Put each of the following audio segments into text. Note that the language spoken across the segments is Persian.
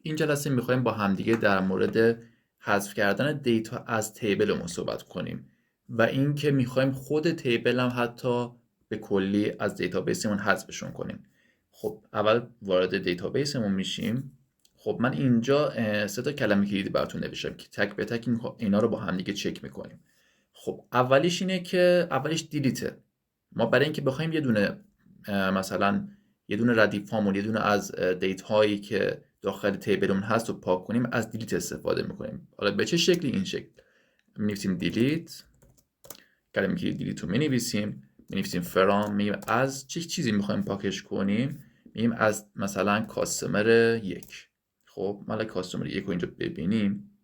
این جلسه میخوایم با همدیگه در مورد حذف کردن دیتا از تیبلمون صحبت کنیم و اینکه میخوایم خود تیبل هم حتی به کلی از دیتابیسمون حذفشون کنیم. خب اول وارد دیتابیسمون میشیم. خب من اینجا 3 تا کلمه کلیدی براتون نوشتم که تک به تک اینا رو با همدیگه چک میکنیم. خب اولیش اینه که اولیش دیلیته. ما برای اینکه بخوایم یه دونه مثلا یه دونه ردیف هامون، یه دونه از دیت هایی که داخل تیبلمون هست رو پاک کنیم، از دیلیت استفاده میکنیم. حالا به چه شکلی؟ این شکل می‌نویسیم دیلیت، کلمه که دیلیت رو می‌نویسیم فرام، میگیم از چه چیزی میخوایم پاکش کنیم، میگیم از مثلا کاستمر 1. خب ما کاستمر 1 رو اینجا ببینیم.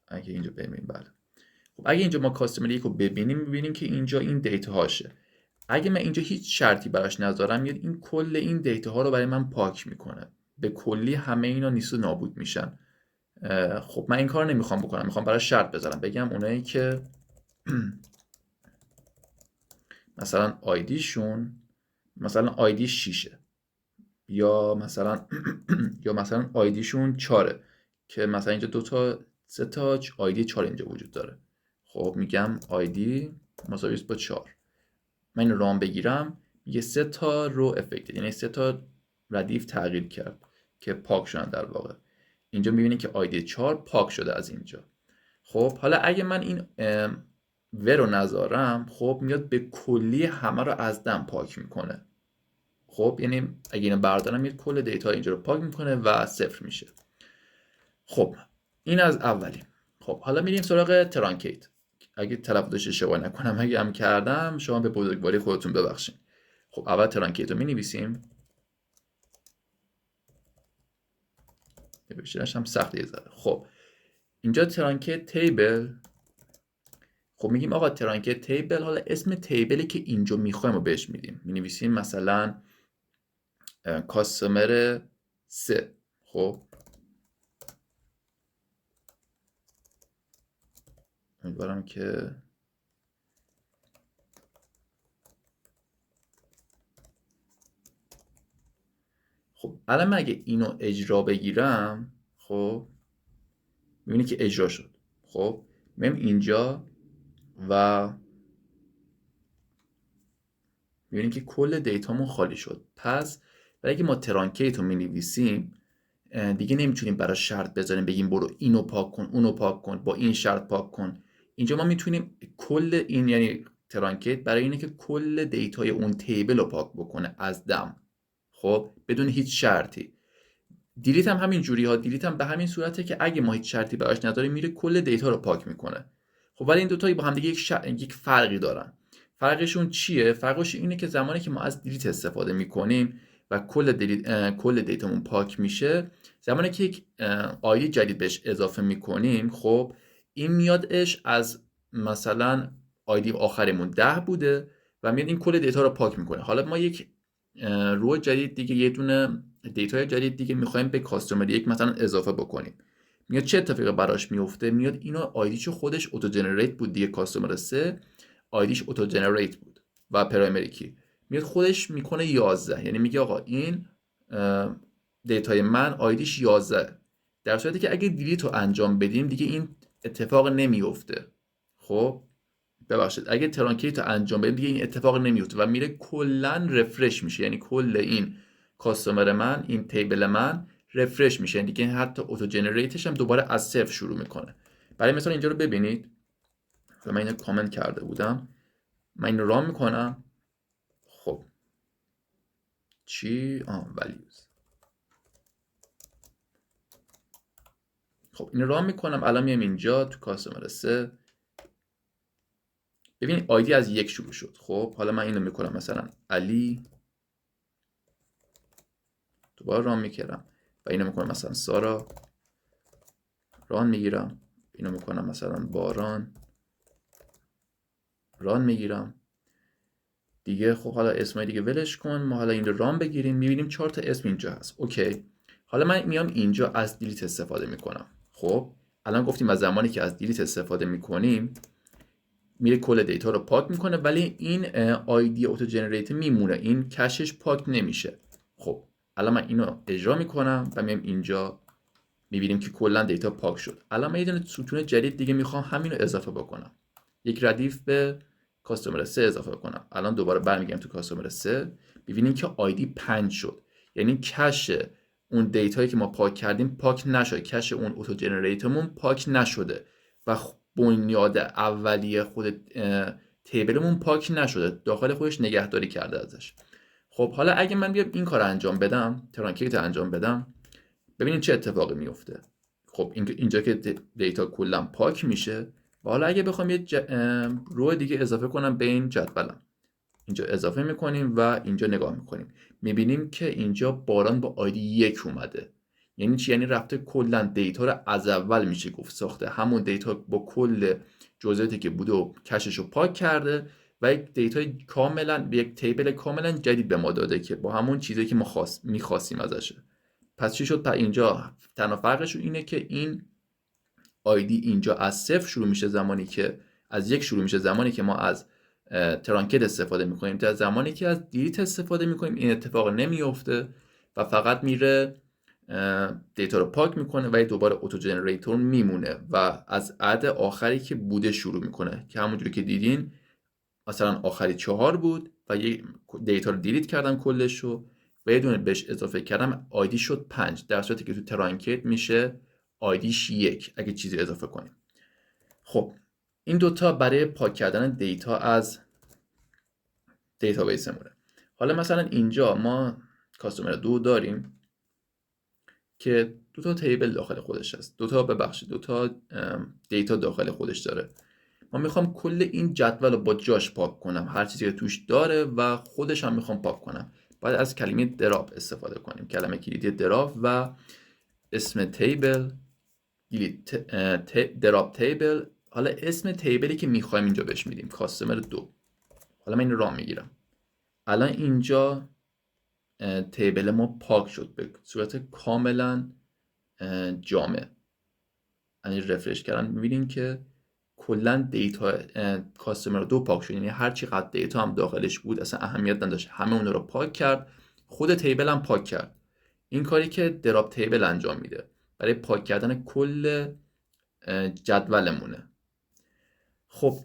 اگه اینجا ببینیم، بله، خب اگه اینجا ما کاستمر 1 رو ببینیم، می‌بینیم که اینجا این دیتا هاشه. اگه من اینجا هیچ شرطی براش نذارم، میاد این کل این دیتا ها رو برای من پاک میکنه. به کلی همه اینا نیست و نابود میشن. خب من این کار نمیخوام بکنم، میخوام براش شرط بذارم، بگم اونایی که مثلا آیدیشون مثلا آیدی 6 یا مثلا آیدیشون 4 که مثلا اینجا 2 تا 3 تا آیدی 4 اینجا وجود داره. خب میگم آیدی مساوی با 4. من این رام بگیرم، یه 3 تا رو افکت، یعنی 3 تا ردیف تغییر کرد که پاک شدن. در واقع اینجا میبینید که آیدی 4 پاک شده از اینجا. خب حالا اگه من این و رو نذارم، خب میاد به کلی همه رو از دم پاک میکنه. خب یعنی اگه اینو بردارم، میاد کل دیتا اینجا رو پاک میکنه و صفر میشه. خب این از اولی. خب حالا میریم سراغ ترانکیت. اگه تلفظش اشتباه نکنم، اگه هم کردم شما به بزرگواری خودتون ببخشید. خب اول ترانکیت رو می‌نویسیم. نوشتنش هم سخته ذره. خب اینجا ترانکیت تیبل. خب میگیم آقا ترانکیت تیبل، حالا اسم تیبلی که اینجا میخوایم رو بهش میدیم. می‌نویسیم مثلا کاستمر 3. خب امیدوارم که خب الان من اگه اینو اجرا بگیرم، خب میبینی که اجرا شد. خب میم اینجا و میبینیم که کل دیتامون خالی شد. پس برای اگه ما ترانکیت رو می‌نویسیم، دیگه نمیتونیم برای شرط بذاریم بگیم برو اینو پاک کن، اونو پاک کن، با این شرط پاک کن. اینجا ما میتونیم کل این، یعنی ترانکیت برای اینه که کل دیتای اون تیبل رو پاک بکنه از دم، خب بدون هیچ شرطی. دیلیت هم همین جوری ها. دیلیت هم به همین صورته که اگه ما هیچ شرطی براش نداریم، میره کل دیتا رو پاک میکنه. خب ولی این دوتا با هم دیگه یک فرقی دارن. فرقشون چیه؟ فرقش اینه که زمانی که ما از دیلیت استفاده میکنیم و کل دیتامون پاک میشه، زمانی که یک آیدی جدید بهش اضافه میکنیم، خب این میادش از مثلا آیدی آخرمون 10 بوده و میاد این کل دیتا رو پاک میکنه. حالا ما یک رو جدید دیگه، یه دونه دیتای جدید دیگه میخوایم به کاستمر 1 مثلا اضافه بکنیم. میاد چه اتفاقی براش میفته؟ میاد اینو آیدیشو خودش اوتو جنریت بود دیگه. کاستمر 3 آیدیش اوتو جنریت بود و پرایمری کی میاد خودش میکنه 11. یعنی میگه آقا این دیتای من آیدیش 11. در صورتی که اگه دیلیت رو انجام بدیم، دیگه این اتفاق نمیفته. خب ببخشید، اگه ترانکیت رو انجام بدیم، دیگه این اتفاق نمیفته و میره کلا رفرش میشه. یعنی کل این کاستمر من، این تیبل من رفرش میشه. یعنی دیگه حتی اوتو جنریتش هم دوباره از صفر شروع میکنه. برای مثال اینجا رو ببینید. من اینو کامنت کرده بودم. من اینو ران میکنم. خب چی؟ values. خب اینو ران میکنم. الان میام اینجا تو کاستمر 3. ببینید آیدی از 1 شروع شد. خب حالا من اینو میکنم مثلا علی. دوباره ران میکردم و اینو میکنم مثلا سارا. ران میگیرم. اینو میکنم مثلا باران. ران میگیرم دیگه. خب حالا اسمای دیگه ولش کن. ما حالا این رو ران بگیریم. میبینیم 4 تا اسم اینجا هست. اوکی. حالا من میام اینجا از دیلیت استفاده میکنم. خب الان گفتیم از زمانی که از دیلیت استفاده میکنیم، میره کل دیتا رو پاک میکنه، ولی این آیدی اوتو جنریت میمونه. این کشش پاک نمیشه. خب الان من اینو اجرا میکنم و میام اینجا میبینیم که کلا دیتا پاک شد. الان من یه دونه ستون جدید دیگه میخوام همین رو اضافه بکنم، یک ردیف به کاستومر 3 اضافه کنم. الان دوباره برمیگردم تو کاستومر 3، ببینیم که آیدی 5 شد، یعنی کش اون دیتایی که ما پاک کردیم پاک نشد، کش اون اوتو جنریتورمون پاک نشده و بنیاد اولیه خود تیبلمون پاک نشده، داخل خودش نگهداری کرده ازش. خب حالا اگه من بیام این کار انجام بدم، ترانکیت انجام بدم، ببینیم چه اتفاقی میفته. خب اینجا که دیتا کلا پاک میشه و حالا اگه بخوام یه رو دیگه اضافه کنم به این جدولم، اینجا اضافه میکنیم و اینجا نگاه میکنیم، میبینیم که اینجا باران با آیدی 1 اومده. یعنی چی؟ یعنی رفته کلا دیتا رو از اول میشه گفت ساخته، همون دیتا با کل جزئیاتی که بوده و کشش رو پاک کرده و یک دیتا کاملا، یک تیبل کاملا جدید به ما داده که با همون چیزی که ما میخواستیم ازشه. پس چی شد؟ اینجا تنها فرقش اینه که این آیدی اینجا از 0 شروع میشه، زمانی که از 1 شروع میشه زمانی که ما از ترانکت استفاده میکنیم، تا زمانی که از دیلیت استفاده میکنیم این اتفاق نمیفته و فقط میره دیتا رو پاک میکنه و دوباره اوتو جنریتور میمونه و از عدد آخری که بوده شروع میکنه که همونجوری که دیدین مثلا آخری 4 بود و یه دیتا رو دیلیت کردم کلش رو و یه دونه بهش اضافه کردم، آیدی شد 5، در صورتی که تو ترانکت میشه آیدیش 1 اگه چیزی اضافه کنیم. خب این دوتا برای پاک کردن دیتا از دیتابیسمونه. حالا مثلا اینجا ما کاستومر 2 داریم که دوتا تیبل داخل خودش هست، دوتا دیتا داخل خودش داره. ما میخوام کل این جدول رو با جاش پاک کنم، هر چیزی که توش داره و خودش هم میخوام پاک کنم. باید از کلمه دراپ استفاده کنیم، کلمه کلیدی دراپ و اسم تیبل دراپ تیبل. حالا اسم تیبلی که میخوایم اینجا بهش میدیم کاستومر 2. حالا من این رو میگیرم، الان اینجا تیبل ما پاک شد به صورت کاملا جامع. یعنی رفرش کردم میبینیم که کلا دیتا کاستومر 2 پاک شد، یعنی هر چقدر دیتا هم داخلش بود اصلا اهمیت نداشت، همه اون رو پاک کرد، خود تیبل هم پاک کرد. این کاری که دراپ تیبل انجام میده برای پاک کردن کل جدولمونه. خب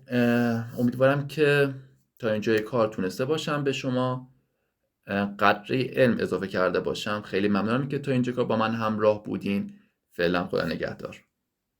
امیدوارم که تا اینجای کار تونسته باشم به شما قدری علم اضافه کرده باشم. خیلی ممنونم که تا اینجا کار با من همراه بودین. فعلا خدا نگهدار.